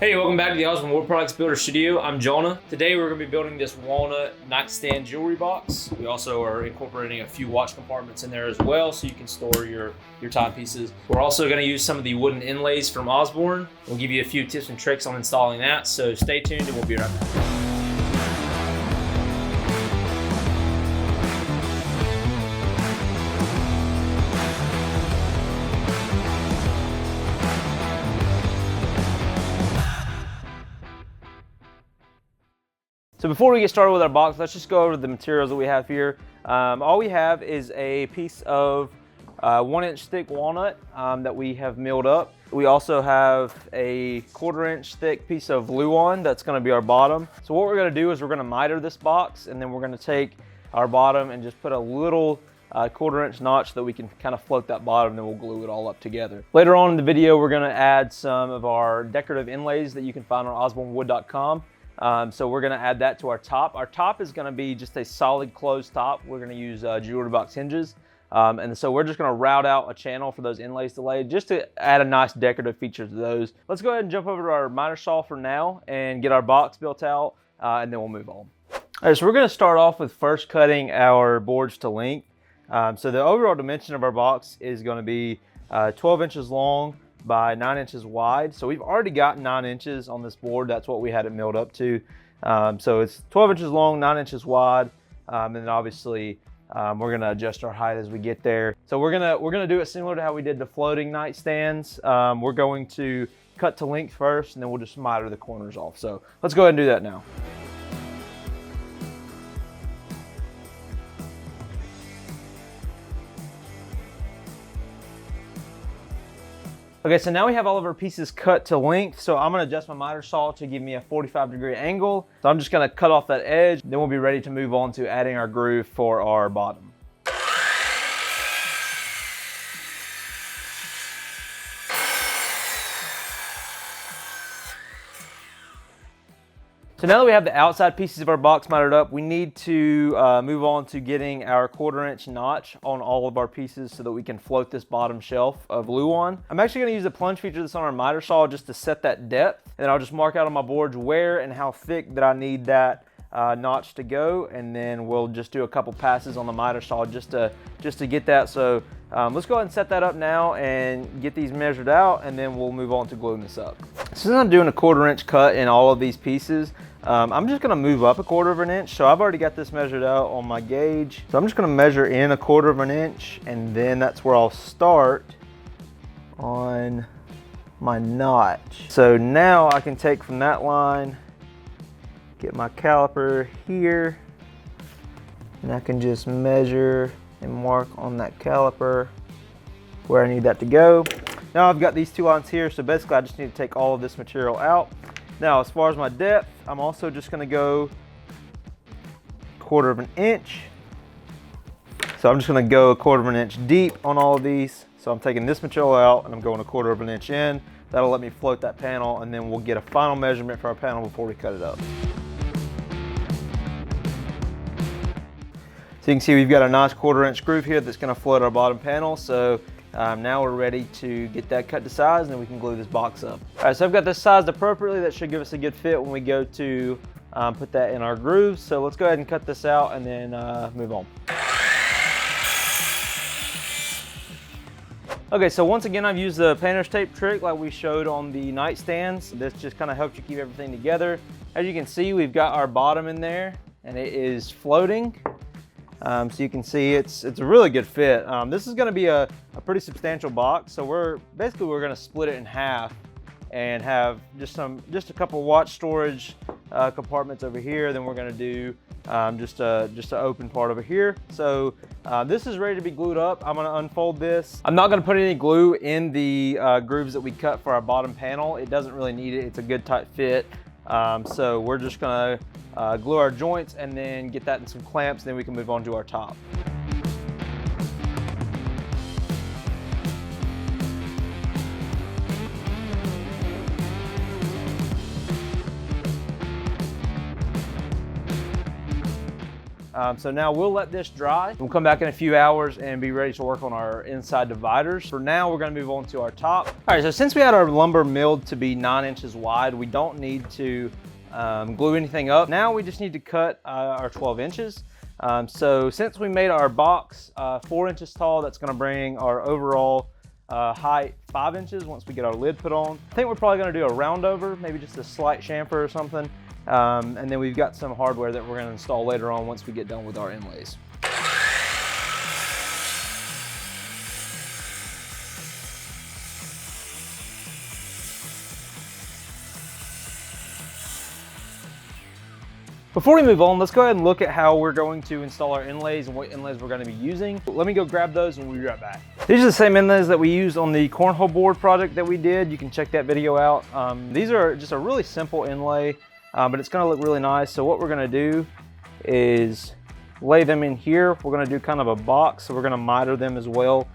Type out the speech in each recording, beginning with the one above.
Hey, welcome back to the Osborne Wood Products Builder Studio. I'm Jonah. Today we're going to be building this walnut nightstand jewelry box. We also are incorporating a few watch compartments in there as well so you can store your timepieces. We're also going to use some of the wooden inlays from Osborne. We'll give you a few tips and tricks on installing that, so stay tuned and we'll be right back. So before we get started with our box, let's just go over the materials that we have here. All we have is a piece of 1-inch thick walnut that we have milled up. We also have a 1/4-inch thick piece of Luan that's going to be our bottom. So what we're going to do is we're going to miter this box, and then we're going to take our bottom and just put a little 1/4-inch notch so that we can kind of float that bottom, and then we'll glue it all up together. Later on in the video, we're going to add some of our decorative inlays that you can find on osbornewood.com. So we're going to add that to our top. Our top is going to be just a solid closed top. We're going to use jewelry box hinges. And so we're just going to route out a channel for those inlays to lay just to add a nice decorative feature to those. Let's go ahead and jump over to our miter saw for now and get our box built out, and then we'll move on. All right, so we're going to start off with first cutting our boards to length. So the overall dimension of our box is going to be 12 inches long by 9 inches wide. So we've already got 9 inches on this board. That's what we had it milled up to. So it's 12 inches long, 9 inches wide, and then obviously we're gonna adjust our height as we get there. So we're gonna do it similar to how we did the floating nightstands. We're going to cut to length first, and then we'll just miter the corners off. So let's go ahead and do that now. Okay, so now we have all of our pieces cut to length. So I'm gonna adjust my miter saw to give me a 45-degree angle. So I'm just gonna cut off that edge. Then we'll be ready to move on to adding our groove for our bottom. So now that we have the outside pieces of our box mitered up, we need to move on to getting our 1/4-inch notch on all of our pieces so that we can float this bottom shelf of Luan. I'm actually going to use the plunge feature that's on our miter saw just to set that depth, and then I'll just mark out on my boards where and how thick that I need that notch to go, and then we'll just do a couple passes on the miter saw just to get that. So let's go ahead and set that up now and get these measured out, and then we'll move on to gluing this up. Since I'm doing a 1/4-inch cut in all of these pieces, I'm just gonna move up 1/4 inch. So I've already got this measured out on my gauge. So I'm just gonna measure in 1/4 inch, and then that's where I'll start on my notch. So now I can take from that line, get my caliper here, and I can just measure and mark on that caliper where I need that to go. Now I've got these two lines here, so basically I just need to take all of this material out. Now as far as my depth, I'm also just gonna go 1/4 inch. So I'm just gonna go 1/4 inch deep on all of these. So I'm taking this material out and I'm going 1/4 inch in. That'll let me float that panel, and then we'll get a final measurement for our panel before we cut it up. So you can see we've got a nice 1/4-inch groove here that's gonna float our bottom panel. So now we're ready to get that cut to size, and then we can glue this box up. All right, so I've got this sized appropriately. That should give us a good fit when we go to put that in our grooves. So let's go ahead and cut this out and then move on. Okay, so once again, I've used the painter's tape trick like we showed on the nightstands. This just kind of helps you keep everything together. As you can see, we've got our bottom in there, and it is floating. So you can see it's a really good fit. This is going to be a pretty substantial box, so we're going to split it in half and have just a couple watch storage compartments over here. Then we're going to do just an open part over here. So this is ready to be glued up. I'm going to unfold this. I'm not going to put any glue in the grooves that we cut for our bottom panel. It doesn't really need it. It's a good tight fit. So we're just going to glue our joints and then get that in some clamps, then we can move on to our top. So now we'll let this dry. We'll come back in a few hours and be ready to work on our inside dividers. For now, we're gonna move on to our top. All right, so since we had our lumber milled to be 9 inches wide, we don't need to glue anything up. Now we just need to cut our 12 inches. So since we made our box 4 inches tall, that's gonna bring our overall height 5 inches once we get our lid put on. I think we're probably gonna do a round over, maybe just a slight chamfer or something. And then we've got some hardware that we're gonna install later on once we get done with our inlays. Before we move on, let's go ahead and look at how we're going to install our inlays and what inlays we're going to be using. Let me go grab those and we'll be right back. These are the same inlays that we used on the cornhole board project that we did. You can check that video out. These are just a really simple inlay, but it's going to look really nice. So what we're going to do is lay them in here. We're going to do kind of a box, so we're going to miter them as well.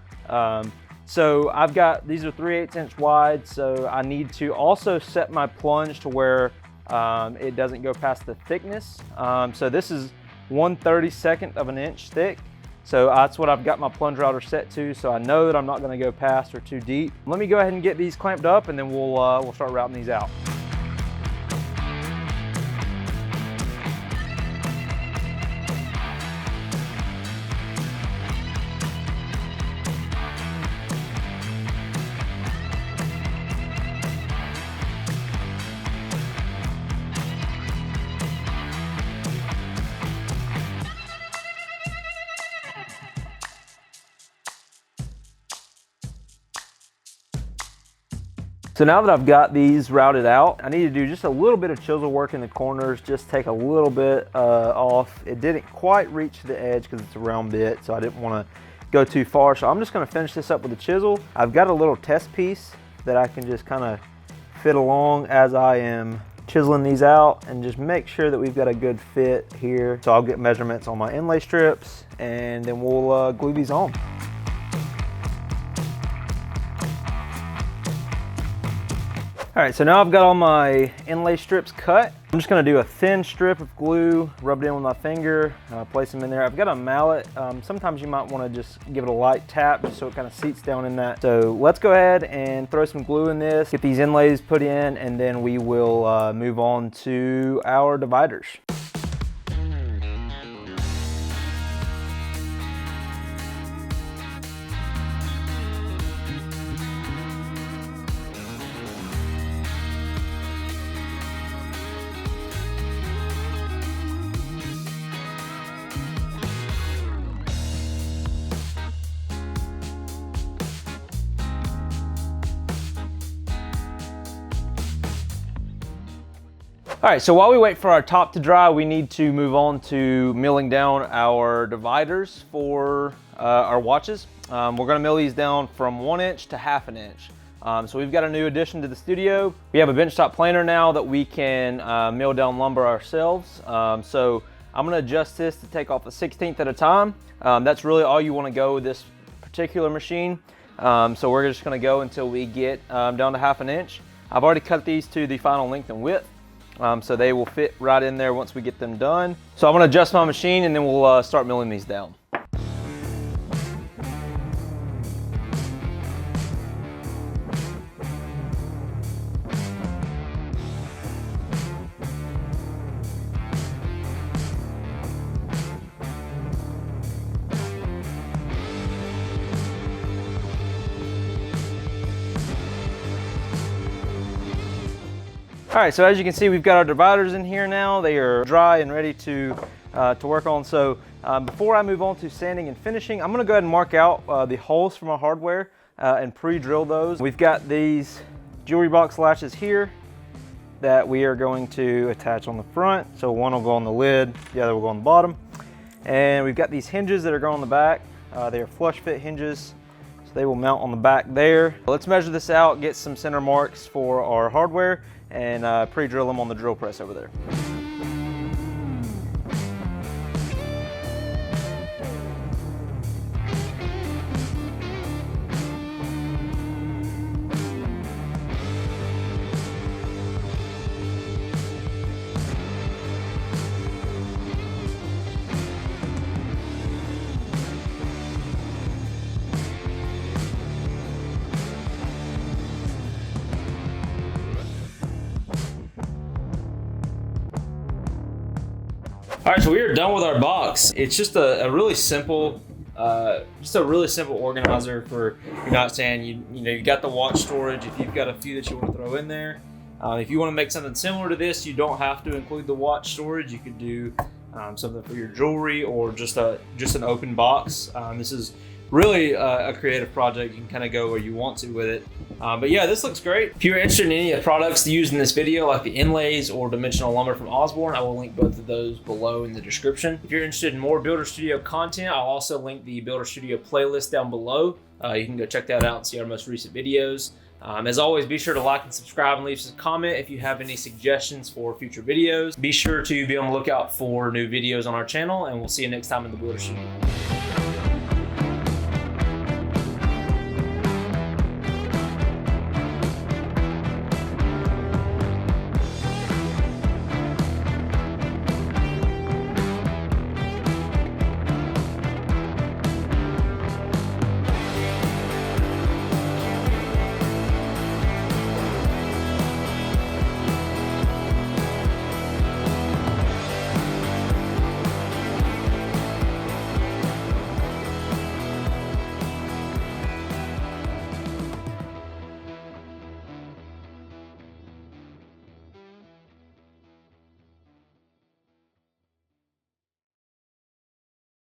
So I've got, these are 3/8 inch wide, so I need to also set my plunge to where it doesn't go past the thickness. So this is 1/32 of an inch thick. So that's what I've got my plunge router set to, so I know that I'm not gonna go past or too deep. Let me go ahead and get these clamped up and then we'll start routing these out. So now that I've got these routed out, I need to do just a little bit of chisel work in the corners, just take a little bit off. It didn't quite reach the edge because it's a round bit, so I didn't want to go too far. So I'm just going to finish this up with a chisel. I've got a little test piece that I can just kind of fit along as I am chiseling these out and just make sure that we've got a good fit here. So I'll get measurements on my inlay strips and then we'll glue these on. All right, so now I've got all my inlay strips cut. I'm just gonna do a thin strip of glue, rub it in with my finger, place them in there. I've got a mallet. Sometimes you might wanna just give it a light tap just so it kind of seats down in that. So let's go ahead and throw some glue in this, get these inlays put in, and then we will move on to our dividers. All right, so while we wait for our top to dry, we need to move on to milling down our dividers for our watches. We're gonna mill these down from 1 inch to 1/2 inch. So we've got a new addition to the studio. We have a benchtop planer now that we can mill down lumber ourselves. So I'm gonna adjust this to take off a 1/16 at a time. That's really all you wanna go with this particular machine. So we're just gonna go until we get down to 1/2 inch. I've already cut these to the final length and width. So they will fit right in there once we get them done. So I'm gonna adjust my machine and then we'll start milling these down. All right, so as you can see, we've got our dividers in here now. They are dry and ready to work on. So before I move on to sanding and finishing, I'm gonna go ahead and mark out the holes from our hardware and pre-drill those. We've got these jewelry box latches here that we are going to attach on the front. So one will go on the lid, the other will go on the bottom. And we've got these hinges that are going on the back. They are flush fit hinges, so they will mount on the back there. Let's measure this out, get some center marks for our hardware, and pre-drill them on the drill press over there. All right, so we are done with our box. It's just a really simple, organizer for your nightstand. You know, you got the watch storage. If you've got a few that you want to throw in there, if you want to make something similar to this, you don't have to include the watch storage. You could do something for your jewelry or just an open box. This is really a creative project. You can kind of go where you want to with it. But yeah, this looks great. If you're interested in any of the products used in this video, like the Inlays or dimensional lumber from Osborne, I will link both of those below in the description. If you're interested in more Builder Studio content, I'll also link the Builder Studio playlist down below. You can go check that out and see our most recent videos. As always, be sure to like and subscribe and leave us a comment if you have any suggestions for future videos. Be sure to be on the lookout for new videos on our channel, and we'll see you next time in the Builder Studio.